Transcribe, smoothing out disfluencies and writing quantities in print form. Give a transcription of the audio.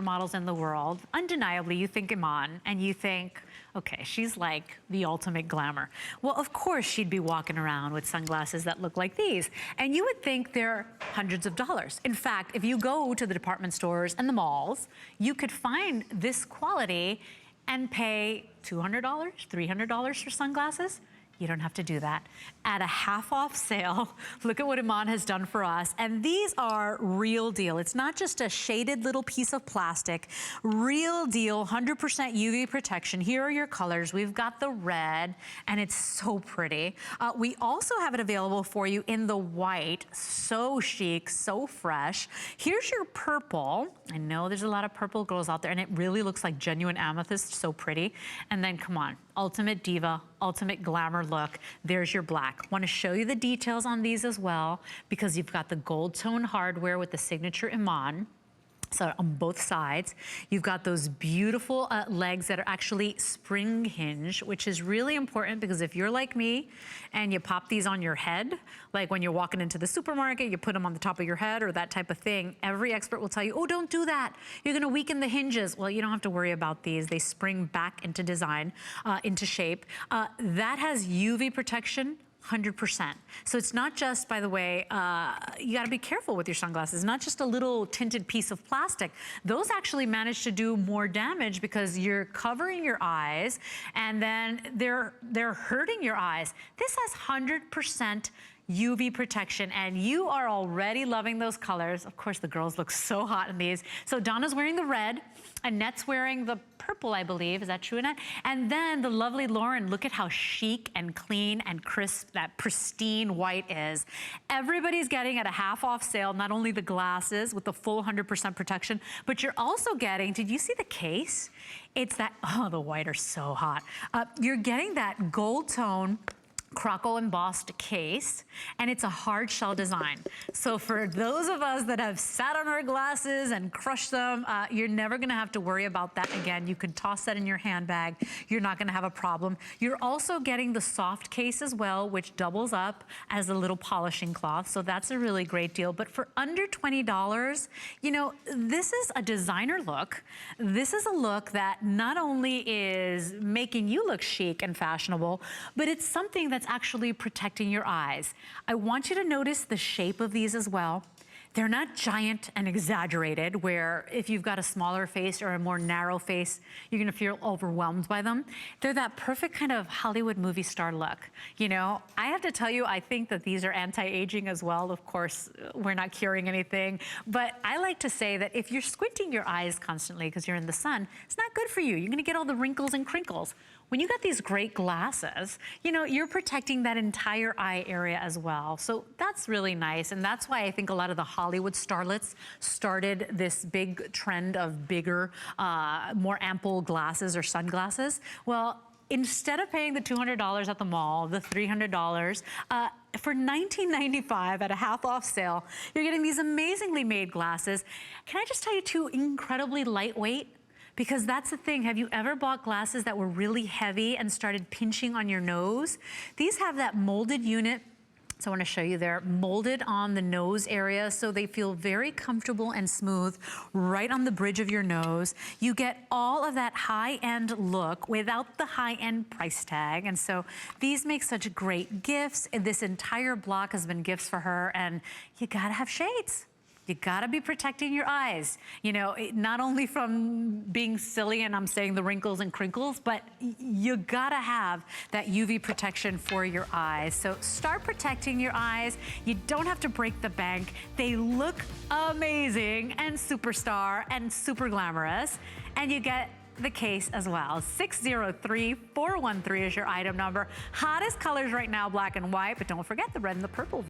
models in the world, undeniably you think Iman and you think, okay, she's like the ultimate glamour. Well, of course she'd be walking around with sunglasses that look like these. And you would think they're hundreds of dollars. In fact, if you go to the department stores and the malls, you could find this quality and pay $200, $300 for sunglasses. You don't have to do that. At a half off sale, look at what Iman has done for us. And these are real deal. It's not just a shaded little piece of plastic. Real deal, 100% UV protection. Here are your colors. We've got the red, and it's so pretty. We also have it available for you in the white. So chic, so fresh. Here's your purple. I know there's a lot of purple girls out there, and it really looks like genuine amethyst, so pretty. And then, come on, ultimate diva, ultimate glamour look. There's your black. Want to show you the details on these as well, because you've got the gold tone hardware with the signature Iman. So on both sides, you've got those beautiful legs that are actually spring hinge, which is really important because if you're like me and you pop these on your head, like when you're walking into the supermarket, you put them on the top of your head or that type of thing, every expert will tell you, oh, don't do that. You're gonna weaken the hinges. Well, you don't have to worry about these. They spring back into design, into shape. That has UV protection, 100%. So it's not just, by the way, you gotta be careful with your sunglasses, not just a little tinted piece of plastic. Those actually manage to do more damage because you're covering your eyes and then they're hurting your eyes. This has 100% UV protection, and you are already loving those colors. Of course, the girls look so hot in these. So Donna's wearing the red, Annette's wearing the purple, I believe. Is that true, Annette? And then the lovely Lauren, look at how chic and clean and crisp that pristine white is. Everybody's getting at a half off sale, not only the glasses with the full 100% protection, but you're also getting, did you see the case? It's that, oh, the white are so hot. You're getting that gold tone Croco embossed case, and it's a hard shell design. So for those of us that have sat on our glasses and crushed them, you're never gonna have to worry about that again. You can toss that in your handbag. You're not gonna have a problem. You're also getting the soft case as well, which doubles up as a little polishing cloth. So that's a really great deal. But for under $20, you know, this is a designer look. This is a look that not only is making you look chic and fashionable, but it's something that's actually protecting your eyes. I want you to notice the shape of these as well. They're not giant and exaggerated, where if you've got a smaller face or a more narrow face, you're gonna feel overwhelmed by them. They're that perfect kind of Hollywood movie star look. You know, I have to tell you, I think that these are anti-aging as well. Of course, we're not curing anything, but I like to say that if you're squinting your eyes constantly because you're in the sun, it's not good for you. You're gonna get all the wrinkles and crinkles. When you got these great glasses, you know, you're protecting that entire eye area as well. So that's really nice. And that's why I think a lot of the Hollywood starlets started this big trend of bigger, more ample glasses or sunglasses. Well, instead of paying the $200 at the mall, the $300, for $19.95 at a half off sale, you're getting these amazingly made glasses. Can I just tell you, too, incredibly lightweight? Because that's the thing, have you ever bought glasses that were really heavy and started pinching on your nose? These have that molded unit. So I want to show you there, molded on the nose area, so they feel very comfortable and smooth right on the bridge of your nose. You get all of that high-end look without the high-end price tag. And so these make such great gifts. And this entire block has been gifts for her, and you gotta have shades. You gotta be protecting your eyes. You know, not only from being silly, and I'm saying the wrinkles and crinkles, but you gotta have that UV protection for your eyes. So start protecting your eyes. You don't have to break the bank. They look amazing and superstar and super glamorous. And you get the case as well. 603413 is your item number. Hottest colors right now, black and white, but don't forget the red and the purple.